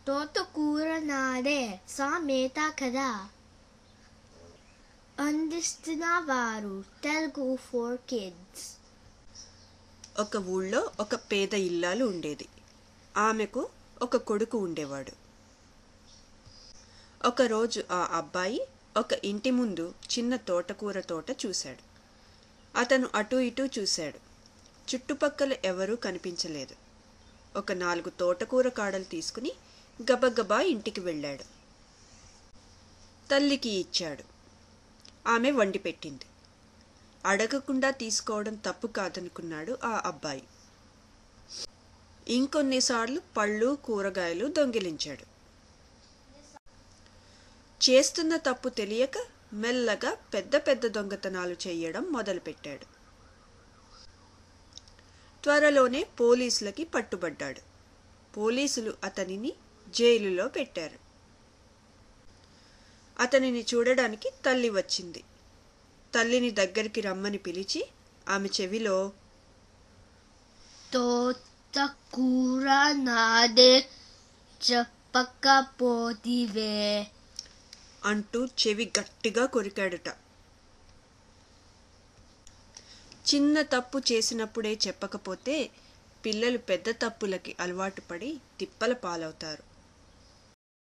తోటకూర నాదే సామెత కదా. అందిస్తున్నవారు తెలుగు ఫర్ కిడ్స్. ఒక ఊళ్ళో ఒక పేద ఇల్లాలు ఉండేది. ఆమెకు ఒక కొడుకు ఉండేవాడు. ఒకరోజు ఆ అబ్బాయి ఒక ఇంటి ముందు చిన్న తోటకూర తోట చూశాడు. అతను అటూ ఇటూ చూశాడు. చుట్టుపక్కల ఎవరూ కనిపించలేదు. ఒక 4 తోటకూర కాడలు తీసుకుని గబగబా ఇంటికి వెళ్ళాడు. తల్లికి ఇచ్చాడు. ఆమె వండి పెట్టింది. అడగకుండా తీసుకోవడం తప్పు కాదనుకున్నాడు ఆ అబ్బాయి. ఇంకొన్నిసార్లు పళ్ళు కూరగాయలు దొంగిలించాడు. చేస్తున్న తప్పు తెలియక మెల్లగా పెద్ద పెద్ద దొంగతనాలు చేయడం మొదలుపెట్టాడు. త్వరలోనే పోలీసులకి పట్టుబడ్డాడు. పోలీసులు అతనిని జైలులో పెట్టారు. అతనిని చూడడానికి తల్లి వచ్చింది. తల్లిని దగ్గరికి రమ్మని పిలిచి ఆమె చెవిలో, తోటకూర నాదే చెప్పకపోతివే అంటూ చెవి గట్టిగా కొరికాడుట. చిన్న తప్పు చేసినప్పుడే చెప్పకపోతే పిల్లలు పెద్ద తప్పులకి అలవాటు పడి తిప్పల పాలవుతారు.